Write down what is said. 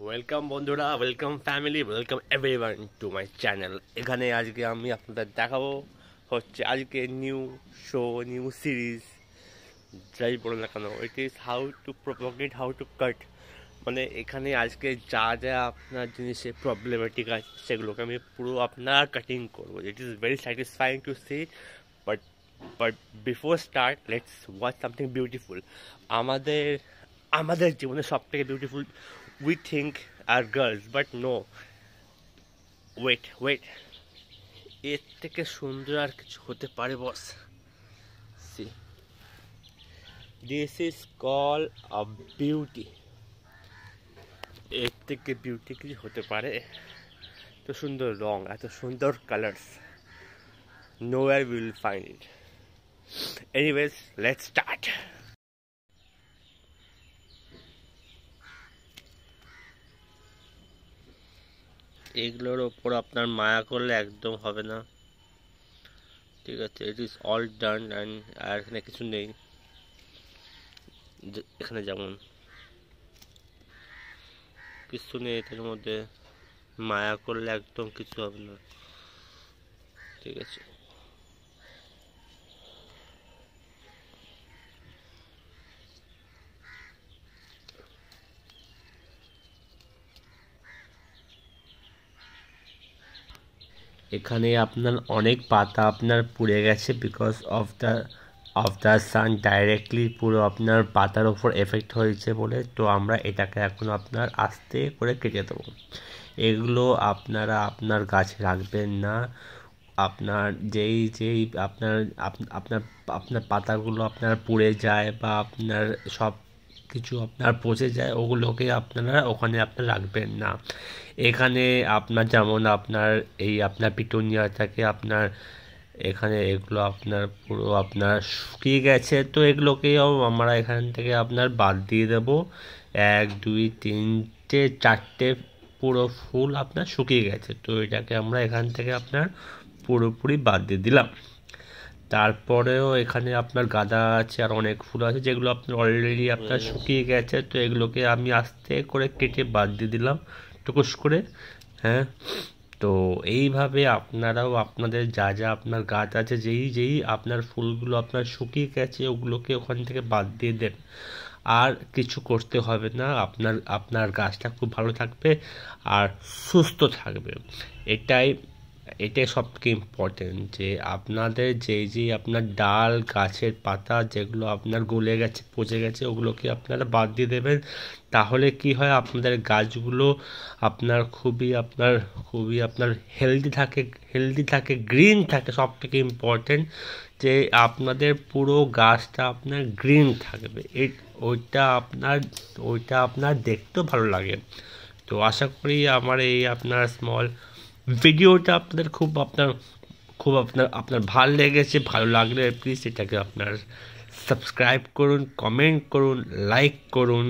Welcome বন্ধুরা, welcome family, welcome everyone to my channel. এখানে আজকে আমি আপনাদের দেখাবো হচ্ছে আজকে নিউ শো, নিউ সিরিজ, যাই বলো না কেন, it is how to প্রপোগেট, how to কাট। মানে এখানে আজকে যা যা আপনার জিনিসে প্রবলেমেটিক আছে সেগুলোকে আমি পুরো আপনার কাটিং করবো। It is very satisfying to see. But but before start, let's watch something beautiful. আমাদের আমাদের জীবনে সব থেকে beautiful we think are girls, but no, wait, এর থেকে সুন্দর আর কিছু হতে পারে বস? see, this is called a beauty. এর থেকে বিউটি কিছু হতে পারে? এত সুন্দর রং, এত সুন্দর colours, nowhere we will find it. Anyways, let's start. এগুলোর ওপর আপনার মায়া করলে একদম হবে না, ঠিক আছে? It is all done and আর এখানে কিছু নেই। এখানে যেমন কিছু নেই, এর মধ্যে মায়া করলে একদম কিছু হবে না, ঠিক আছে? এখানে আপনার অনেক পাতা আপনার পুড়ে গেছে because of the sun, directly পুরো আপনার পাতার ওপর এফেক্ট হয়েছে বলে। তো আমরা এটাকে এখন আপনার আস্তে করে কেটে দেবো। এগুলো আপনারা আপনার গাছে রাখবেন না। আপনার যেই আপনার আপনার আপনার পাতাগুলো আপনার পুড়ে যায় বা আপনার সব কিছু আপনার পচে যায়, ওগুলোকে আপনারা ওখানে আপনার রাখবেন না। এখানে আপনার যেমন আপনার এই আপনার পিটুনিয়াটাকে আপনার এখানে এগুলো আপনার পুরো আপনার শুকিয়ে গেছে, তো এগুলোকেও আমরা এখান থেকে আপনার বাদ দিয়ে দেবো। 1 2 3 4টে পুরো ফুল আপনার শুকিয়ে গেছে, তো এটাকে আমরা এখান থেকে আপনার পুরোপুরি বাদ দিয়ে দিলাম। তারপরেও এখানে আপনার গাঁদা আছে আর অনেক ফুল আছে যেগুলো আপনার অলরেডি আপনার শুকিয়ে গেছে, তো এগুলোকে আমি আস্তে করে কেটে বাদ দিয়ে দিলাম টুকুস করে। হ্যাঁ, তো এইভাবে আপনারাও আপনাদের যা যা আপনার গাছ আছে, যেই আপনার ফুলগুলো আপনার শুকিয়ে গেছে ওগুলোকে ওখান থেকে বাদ দিয়ে দেন। আর কিছু করতে হবে না, আপনার গাছটা খুব ভালো থাকবে আর সুস্থ থাকবে। এটাই সব থেকে ইম্পর্টেন্ট, যে আপনাদের যেই আপনার ডাল, গাছের পাতা যেগুলো আপনার গলে গেছে, পচে গেছে, ওগুলোকে আপনারা বাদ দিয়ে দেবেন। তাহলে কি হয়, আপনাদের গাছগুলো আপনার খুবই আপনার হেলদি থাকে, গ্রিন থাকে। সব থেকে ইম্পর্টেন্ট যে আপনাদের পুরো গাছটা আপনার গ্রিন থাকবে, ওইটা আপনার দেখতেও ভালো লাগে। তো আশা করি আমার এই আপনার স্মল ভিডিওটা আপনাদের খুব আপনার ভালো লেগেছে। ভালো লাগলে প্লিজ এটাকে আপনার সাবস্ক্রাইব করুন, কমেন্ট করুন, লাইক করুন।